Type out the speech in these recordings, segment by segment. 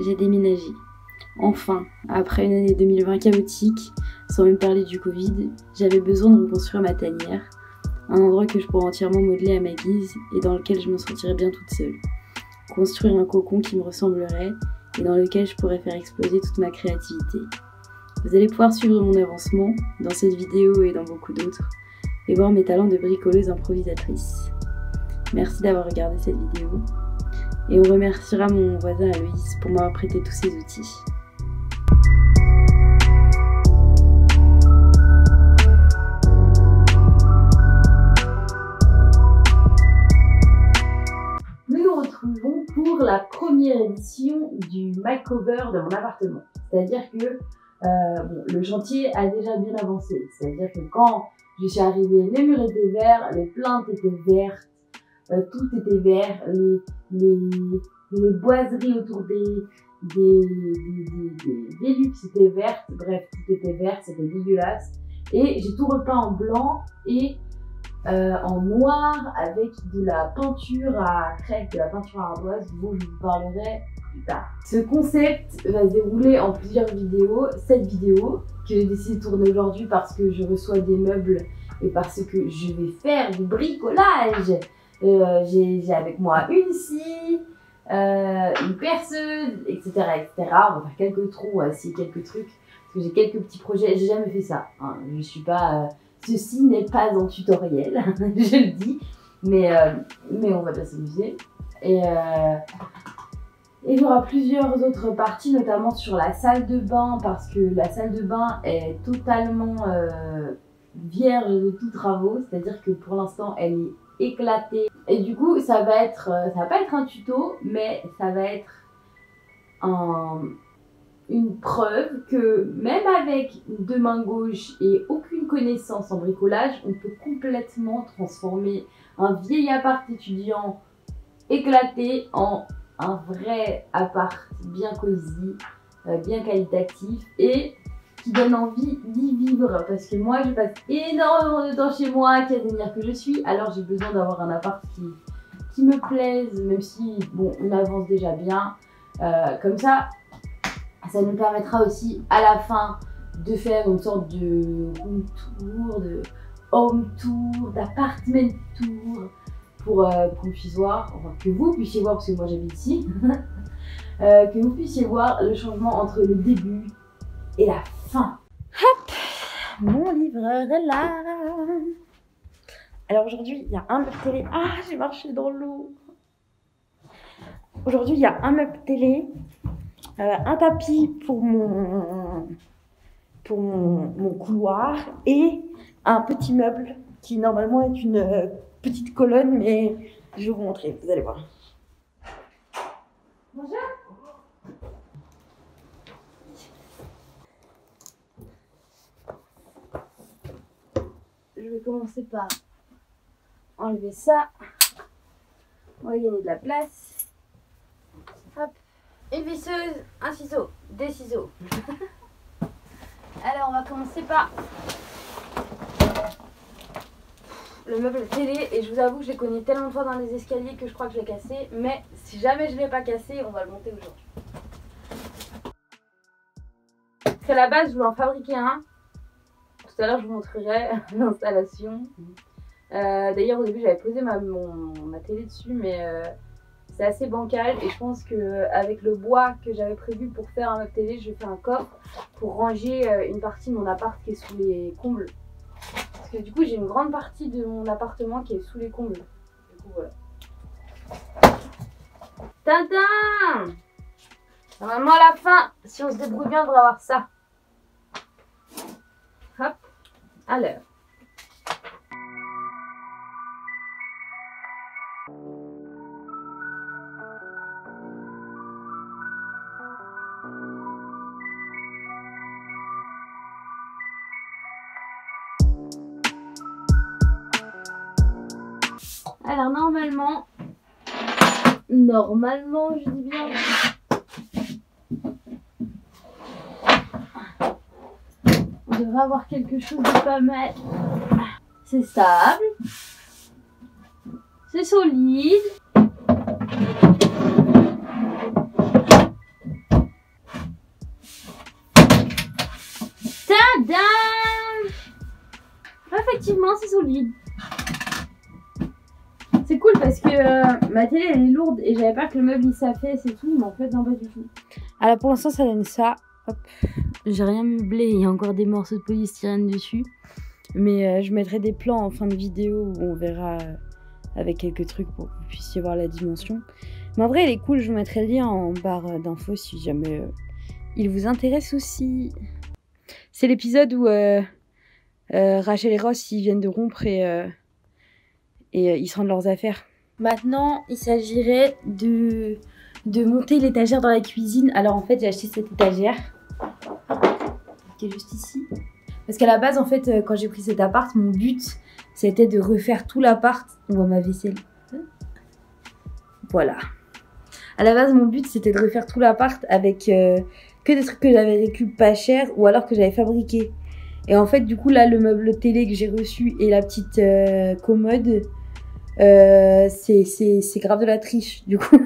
j'ai déménagé. Enfin, après une année 2020 chaotique, sans même parler du Covid, j'avais besoin de reconstruire ma tanière, un endroit que je pourrais entièrement modeler à ma guise et dans lequel je me sentirais bien toute seule. Construire un cocon qui me ressemblerait et dans lequel je pourrais faire exploser toute ma créativité. Vous allez pouvoir suivre mon avancement dans cette vidéo et dans beaucoup d'autres et voir mes talents de bricoleuse improvisatrice. Merci d'avoir regardé cette vidéo et on remerciera mon voisin Aloïs pour m'avoir prêté tous ses outils. Nous nous retrouvons pour la première édition du makeover de mon appartement. C'est-à-dire que le chantier a déjà bien avancé. C'est-à-dire que quand je suis arrivée, les murs étaient verts, les plaintes étaient vertes, tout était vert, les boiseries autour des luxes étaient vertes, bref, tout était vert, c'était dégueulasse. Et j'ai tout repeint en blanc et en noir avec de la peinture à craie, de la peinture à ardoise dont je vous parlerai plus tard. Ce concept va se dérouler en plusieurs vidéos. Cette vidéo que j'ai décidé de tourner aujourd'hui parce que je reçois des meubles et parce que je vais faire du bricolage. J'ai avec moi une scie, une perceuse, etc., etc. On va faire quelques trous, scier quelques trucs parce que j'ai quelques petits projets. J'ai jamais fait ça. Hein. Je suis pas. Ceci n'est pas un tutoriel, je le dis, mais on va bien s'amuser. Et il y aura plusieurs autres parties, notamment sur la salle de bain, parce que la salle de bain est totalement vierge de tous travaux, c'est-à-dire que pour l'instant elle est éclatée. Et du coup, ça va pas être un tuto, mais ça va être une preuve que même avec deux mains gauches et aucune connaissance en bricolage, on peut complètement transformer un vieil appart étudiant éclaté en un vrai appart bien cosy, bien qualitatif et qui donne envie d'y vivre. Parce que moi, je passe énormément de temps chez moi, casanière que je suis, alors j'ai besoin d'avoir un appart qui me plaise, même si, bon, on avance déjà bien. Comme ça nous permettra aussi à la fin de faire une sorte de room tour, de home tour, d'appartement tour pour qu'on puisse voir, enfin que vous puissiez voir parce que moi j'habite ici, que vous puissiez voir le changement entre le début et la fin. Hop, mon livreur est là. Alors aujourd'hui il y a un meuble télé. Ah, j'ai marché dans l'eau. Aujourd'hui il y a un meuble télé. Un tapis pour mon couloir et un petit meuble qui normalement est une petite colonne, mais je vais vous montrer, vous allez voir. Bonjour. Je vais commencer par enlever ça. On va gagner de la place. Hop. Une visseuse, un ciseau, des ciseaux. Alors on va commencer par le meuble télé et je vous avoue que je l'ai cogné tellement de fois dans les escaliers que je crois que je l'ai cassé, mais si jamais je ne l'ai pas cassé, on va le monter aujourd'hui. Parce qu'à la base je voulais en fabriquer un. Tout à l'heure je vous montrerai l'installation. D'ailleurs au début j'avais posé ma télé dessus, mais c'est assez bancal et je pense qu'avec le bois que j'avais prévu pour faire un meuble télé, je vais faire un coffre pour ranger une partie de mon appart qui est sous les combles. Parce que du coup j'ai une grande partie de mon appartement qui est sous les combles. Du coup voilà. Tintin! Normalement à la fin, si on se débrouille bien, on devrait avoir ça. Hop, à l'heure. Alors normalement je dis bien, on devrait avoir quelque chose de pas mal. C'est stable, c'est solide. ma télé elle est lourde et j'avais peur que le meuble il s'affaisse et tout, mais en fait non pas du tout. Alors pour l'instant ça donne ça. Hop, j'ai rien meublé, il y a encore des morceaux de polystyrène dessus. Mais je mettrai des plans en fin de vidéo où on verra avec quelques trucs pour que vous puissiez voir la dimension. Mais en vrai elle est cool, je vous mettrai le lien en barre d'infos si jamais il vous intéresse aussi. C'est l'épisode où Rachel et Ross ils viennent de rompre et ils se rendent leurs affaires. Maintenant, il s'agirait de monter l'étagère dans la cuisine. Alors en fait, j'ai acheté cette étagère qui est juste ici. Parce qu'à la base, en fait, quand j'ai pris cet appart, mon but, c'était de refaire tout l'appart. On voit ma vaisselle. Voilà. À la base, mon but, c'était de refaire tout l'appart avec que des trucs que j'avais récup pas cher ou alors que j'avais fabriqué. Et en fait, du coup, là, le meuble télé que j'ai reçu et la petite commode, c'est grave de la triche, du coup.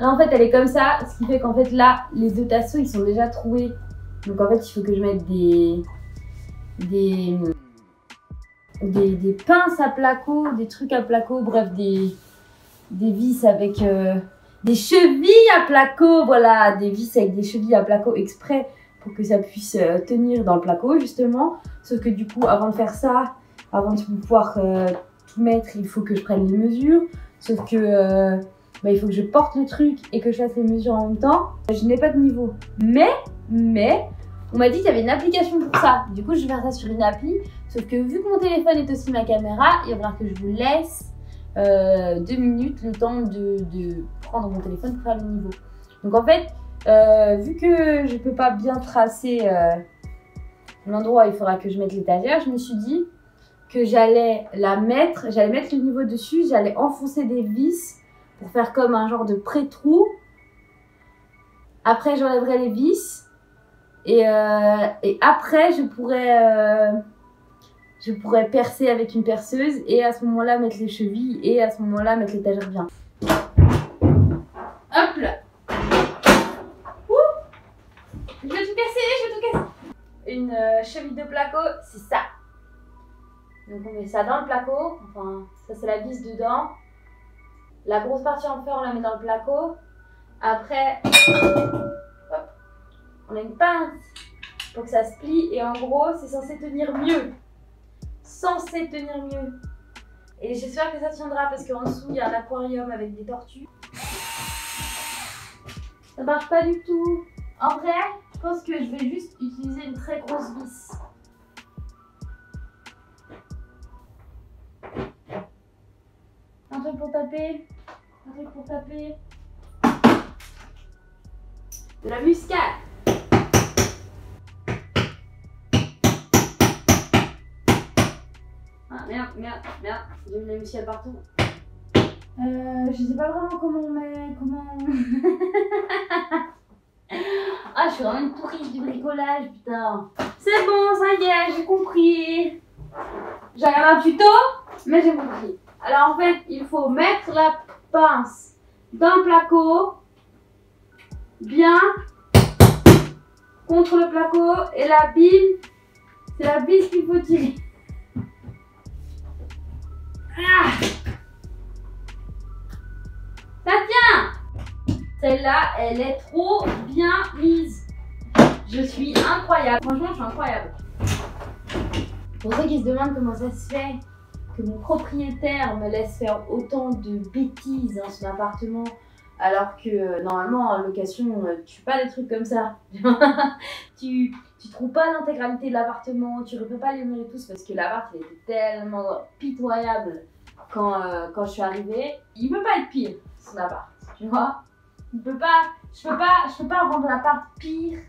Là, en fait, elle est comme ça, ce qui fait qu'en fait, là, les deux tasseaux, ils sont déjà troués. Donc, en fait, il faut que je mette des pinces à placo, des trucs à placo, bref, des vis avec des chevilles à placo, voilà, des vis avec des chevilles à placo exprès pour que ça puisse tenir dans le placo, justement. Sauf que du coup, avant de faire ça, avant de pouvoir tout mettre, il faut que je prenne les mesures. Sauf que il faut que je porte le truc et que je fasse les mesures en même temps. Je n'ai pas de niveau. Mais, on m'a dit qu'il y avait une application pour ça. Du coup, je vais faire ça sur une appli. Sauf que vu que mon téléphone est aussi ma caméra, il va falloir que je vous laisse 2 minutes le temps de prendre mon téléphone pour faire le niveau. Donc en fait, vu que je peux pas bien tracer l'endroit où il faudra que je mette l'étagère, je me suis dit que j'allais mettre le niveau dessus, j'allais enfoncer des vis pour faire comme un genre de pré-trou. Après, j'enlèverai les vis et après, je pourrais percer avec une perceuse et à ce moment-là mettre les chevilles et à ce moment-là mettre l'étagère bien. Hop là. Je vais tout casser, Une cheville de placo, c'est ça. Donc on met ça dans le placo, enfin ça c'est la vis dedans. La grosse partie en fer on la met dans le placo. Après, hop, on a une pince pour que ça se plie et en gros c'est censé tenir mieux. Et j'espère que ça tiendra parce qu'en dessous il y a un aquarium avec des tortues. Ça marche pas du tout. En vrai, je pense que je vais juste utiliser une très grosse vis. Un truc pour taper. De la muscade. Ah merde, j'ai mis la muscade partout. Je sais pas vraiment comment on met. Ah, je suis vraiment une touriste du bricolage, putain. C'est bon, ça y est, j'ai compris. J'ai regardé un tuto, mais j'ai compris. Alors en fait, il faut mettre la pince dans le placo, bien contre le placo, et la bille, c'est la bille qu'il faut tirer. Ah, ça tient. Celle-là, elle est trop bien mise. Je suis incroyable. Franchement, je suis incroyable. Pour ceux qui se demandent comment ça se fait que mon propriétaire me laisse faire autant de bêtises dans son appartement, alors que normalement en location, tu fais pas des trucs comme ça. tu trouves pas l'intégralité de l'appartement, tu refais pas les murs et tout, parce que l'appart il était tellement pitoyable quand je suis arrivée. Il peut pas être pire, son appart, tu vois. Je peux pas rendre l'appart pire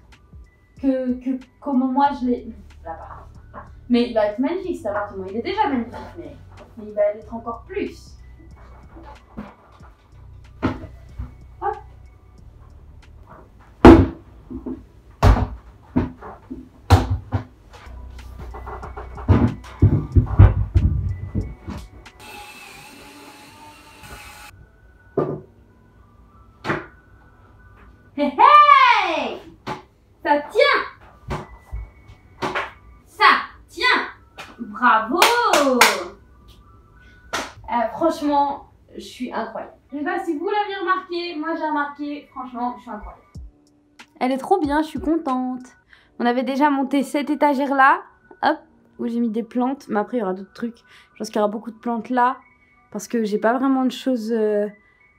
que comment moi je l'ai. L'appart. Mais il va être magnifique cet appartement, il est déjà magnifique, mais il va être encore plus. Hop. Hey hey! Ça tient! Ça tient! Bravo! Franchement, je suis incroyable. Je sais pas si vous l'avez remarqué, moi j'ai remarqué, franchement, je suis incroyable. Elle est trop bien, je suis contente. On avait déjà monté cette étagère-là, hop, où j'ai mis des plantes. Mais après, il y aura d'autres trucs. Je pense qu'il y aura beaucoup de plantes là, parce que j'ai pas vraiment de choses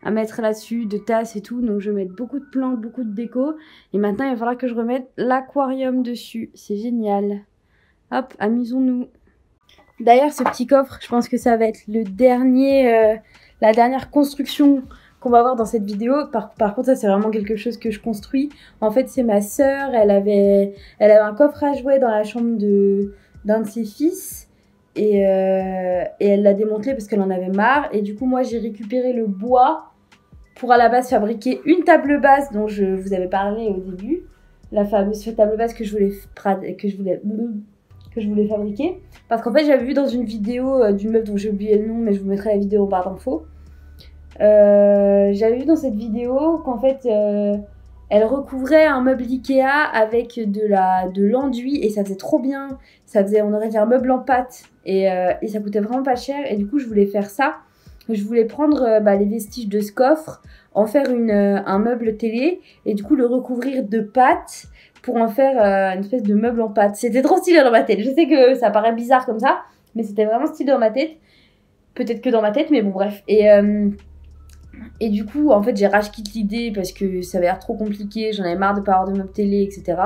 à mettre là-dessus, de tasses et tout. Donc je vais mettre beaucoup de plantes, beaucoup de déco. Et maintenant, il va falloir que je remette l'aquarium dessus. C'est génial. Hop, amusons-nous. D'ailleurs, ce petit coffre, je pense que ça va être le dernier, la dernière construction qu'on va voir dans cette vidéo. Par contre, ça, c'est vraiment quelque chose que je construis. En fait, c'est ma sœur. Elle avait un coffre à jouets dans la chambre d'un de ses fils. Et elle l'a démantelé parce qu'elle en avait marre. Et du coup, moi, j'ai récupéré le bois pour à la base fabriquer une table basse dont je vous avais parlé au début. La fameuse table basse que je voulais fabriquer. Parce qu'en fait, j'avais vu dans une vidéo d'une meuf dont j'ai oublié le nom, mais je vous mettrai la vidéo en barre d'infos. J'avais vu dans cette vidéo qu'en fait, elle recouvrait un meuble Ikea avec de l'enduit et ça faisait trop bien. On aurait dit un meuble en pâte et ça coûtait vraiment pas cher. Et du coup, je voulais faire ça. Je voulais prendre les vestiges de ce coffre, en faire un meuble télé et du coup le recouvrir de pâte pour en faire une espèce de meuble en pâte. C'était trop stylé dans ma tête. Je sais que ça paraît bizarre comme ça, mais c'était vraiment stylé dans ma tête. Peut-être que dans ma tête, mais bon bref. Et du coup, en fait, j'ai rage quitte l'idée parce que ça avait l'air trop compliqué. J'en avais marre de pas avoir de meuble télé, etc.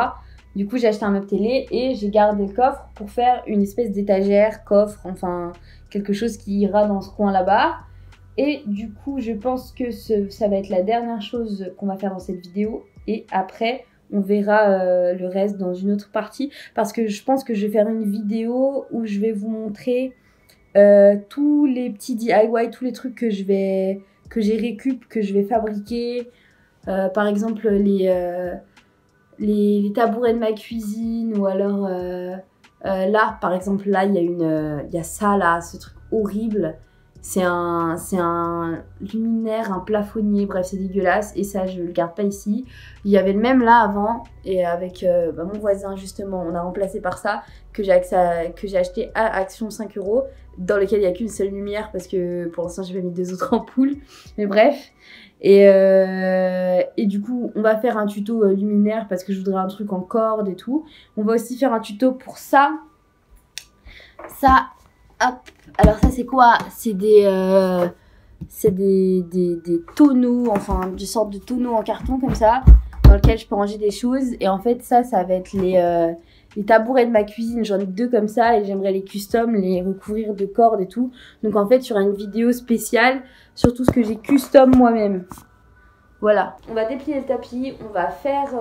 Du coup, j'ai acheté un meuble télé et j'ai gardé le coffre pour faire une espèce d'étagère, coffre, enfin quelque chose qui ira dans ce coin là-bas. Et du coup, je pense que ça va être la dernière chose qu'on va faire dans cette vidéo. Et après, on verra le reste dans une autre partie. Parce que je pense que je vais faire une vidéo où je vais vous montrer tous les petits DIY, tous les trucs que j'ai récup, que je vais fabriquer. Par exemple, les tabourets de ma cuisine. Ou alors, là, par exemple, là, il y a ça, là, ce truc horrible. C'est un luminaire, un plafonnier, bref, c'est dégueulasse. Et ça, je le garde pas ici. Il y avait le même là avant. Et avec mon voisin, justement, on a remplacé par ça, que j'ai acheté à Action 5 €, dans lequel il n'y a qu'une seule lumière, parce que pour l'instant, j'ai pas mis 2 autres ampoules. Mais bref. Et du coup, on va faire un tuto luminaire, parce que je voudrais un truc en corde et tout. On va aussi faire un tuto pour ça. Ça, hop. Alors ça c'est quoi? C'est des tonneaux, enfin une sorte de tonneau en carton comme ça, dans lequel je peux ranger des choses. Et en fait ça va être les tabourets de ma cuisine. J'en ai 2 comme ça et j'aimerais les custom, les recouvrir de cordes et tout. Donc en fait il y aura une vidéo spéciale sur tout ce que j'ai custom moi-même. Voilà, on va déplier le tapis, on va faire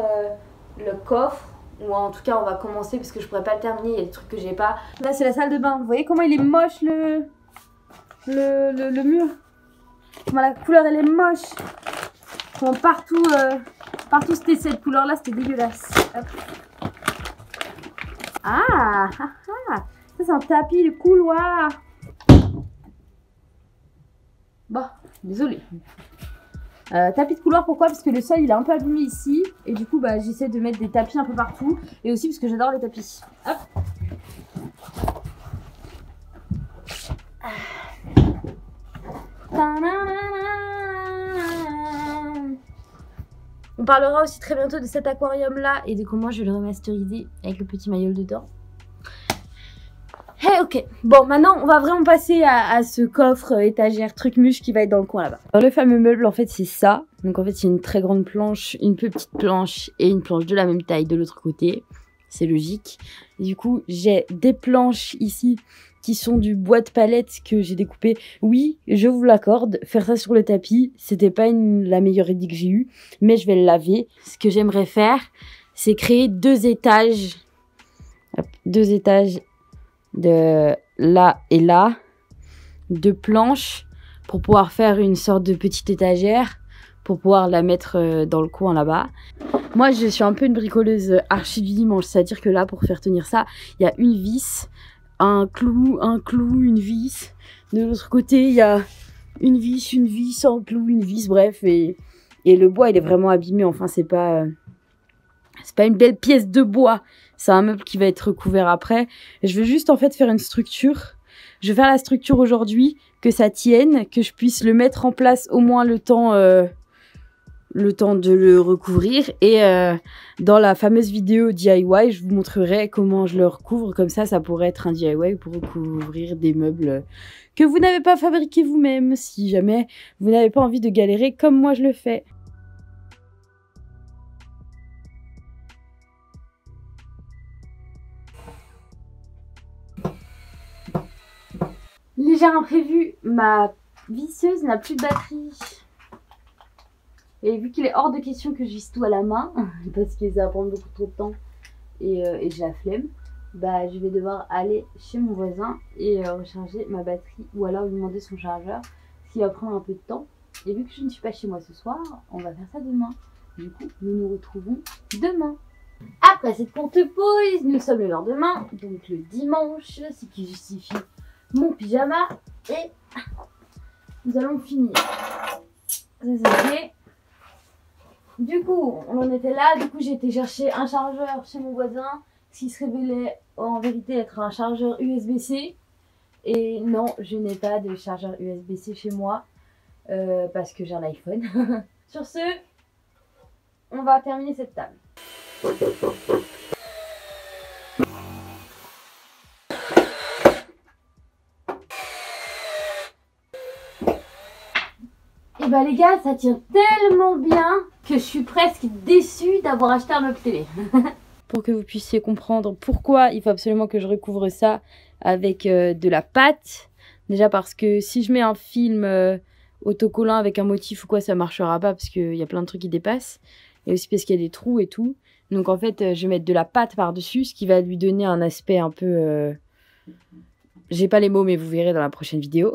le coffre. Ou en tout cas on va commencer parce que je pourrais pas le terminer, il y a des trucs que j'ai pas. Là c'est la salle de bain, vous voyez comment il est moche le mur. Comment la couleur elle est moche. Comment partout c'était cette couleur là, c'était dégueulasse. Hop. Ah, ça c'est un tapis de couloir. Bon, désolée. Tapis de couloir, pourquoi? Parce que le sol il est un peu abîmé ici. Et du coup j'essaie de mettre des tapis un peu partout. Et aussi parce que j'adore les tapis. Hop. On parlera aussi très bientôt de cet aquarium là et de comment je vais le remasteriser avec le petit maillot dedans. Hey, ok, bon maintenant on va vraiment passer à ce coffre étagère truc muche qui va être dans le coin là-bas. Alors le fameux meuble en fait c'est ça. Donc en fait c'est une très grande planche, une petite planche et une planche de la même taille de l'autre côté. C'est logique. Et du coup j'ai des planches ici qui sont du bois de palette que j'ai découpé. Oui, je vous l'accorde, faire ça sur le tapis, c'était pas la meilleure idée que j'ai eue, mais je vais le laver. Ce que j'aimerais faire, c'est créer 2 étages. Hop, 2 étages de là et là, 2 planches pour pouvoir faire une sorte de petite étagère pour pouvoir la mettre dans le coin là-bas. Moi, je suis un peu une bricoleuse archi du dimanche, c'est-à-dire que là, pour faire tenir ça, il y a une vis, un clou, une vis. De l'autre côté, il y a une vis, un clou, une vis, bref. Et le bois, il est vraiment abîmé. Enfin, c'est pas une belle pièce de bois. C'est un meuble qui va être recouvert après. Je veux juste, en fait, faire une structure. Je vais faire la structure aujourd'hui que ça tienne, que je puisse le mettre en place au moins le temps de le recouvrir. Et dans la fameuse vidéo DIY, je vous montrerai comment je le recouvre. Comme ça pourrait être un DIY pour recouvrir des meubles que vous n'avez pas fabriqués vous-même, si jamais vous n'avez pas envie de galérer comme moi je le fais. Léger imprévu, ma visseuse n'a plus de batterie. Et vu qu'il est hors de question que je visse tout à la main, parce que ça va prendre beaucoup trop de temps et j'ai la flemme, bah je vais devoir aller chez mon voisin et recharger ma batterie ou alors lui demander son chargeur, ce qui va prendre un peu de temps. Et vu que je ne suis pas chez moi ce soir, on va faire ça demain. Du coup, nous nous retrouvons demain. Après cette courte pause, nous sommes le lendemain, donc le dimanche, ce qui justifie mon pyjama et nous allons finir. Ça c'est fait. Du coup, on en était là. Du coup, j'ai été chercher un chargeur chez mon voisin, ce qui se révélait en vérité être un chargeur USB-C. Et non, je n'ai pas de chargeur USB-C chez moi parce que j'ai un iPhone. Sur ce, on va terminer cette table. Et bah les gars, ça tient tellement bien que je suis presque déçue d'avoir acheté un meuble télé. Pour que vous puissiez comprendre pourquoi il faut absolument que je recouvre ça avec de la pâte. Déjà parce que si je mets un film autocollant avec un motif ou quoi, ça marchera pas parce qu'il y a plein de trucs qui dépassent. Et aussi parce qu'il y a des trous et tout. Donc en fait, je vais mettre de la pâte par-dessus, ce qui va lui donner un aspect un peu... J'ai pas les mots, mais vous verrez dans la prochaine vidéo.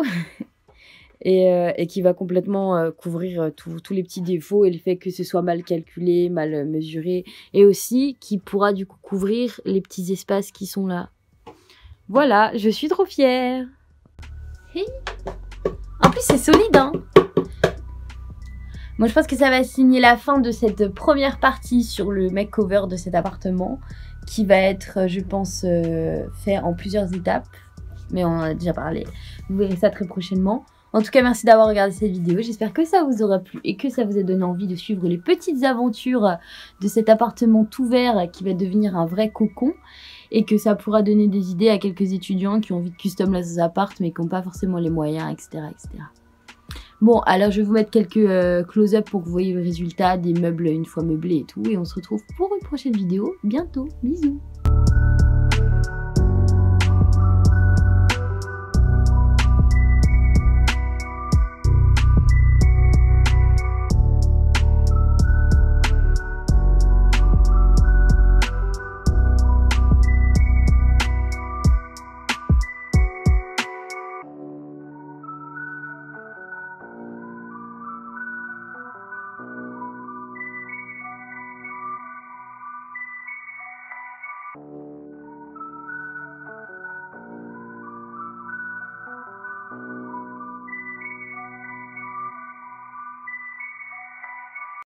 Et qui va complètement couvrir tous les petits défauts et le fait que ce soit mal calculé, mal mesuré. Et aussi qui pourra du coup couvrir les petits espaces qui sont là. Voilà, je suis trop fière. Hey. En plus, c'est solide, hein. Moi, je pense que ça va signer la fin de cette première partie sur le makeover de cet appartement qui va être, je pense, fait en plusieurs étapes. Mais on en a déjà parlé. Vous verrez ça très prochainement. En tout cas, merci d'avoir regardé cette vidéo. J'espère que ça vous aura plu et que ça vous a donné envie de suivre les petites aventures de cet appartement tout vert qui va devenir un vrai cocon. Et que ça pourra donner des idées à quelques étudiants qui ont envie de custom leurs apparts mais qui n'ont pas forcément les moyens, etc., etc. Bon, alors je vais vous mettre quelques close-up pour que vous voyez le résultat des meubles une fois meublés et tout. Et on se retrouve pour une prochaine vidéo bientôt. Bisous!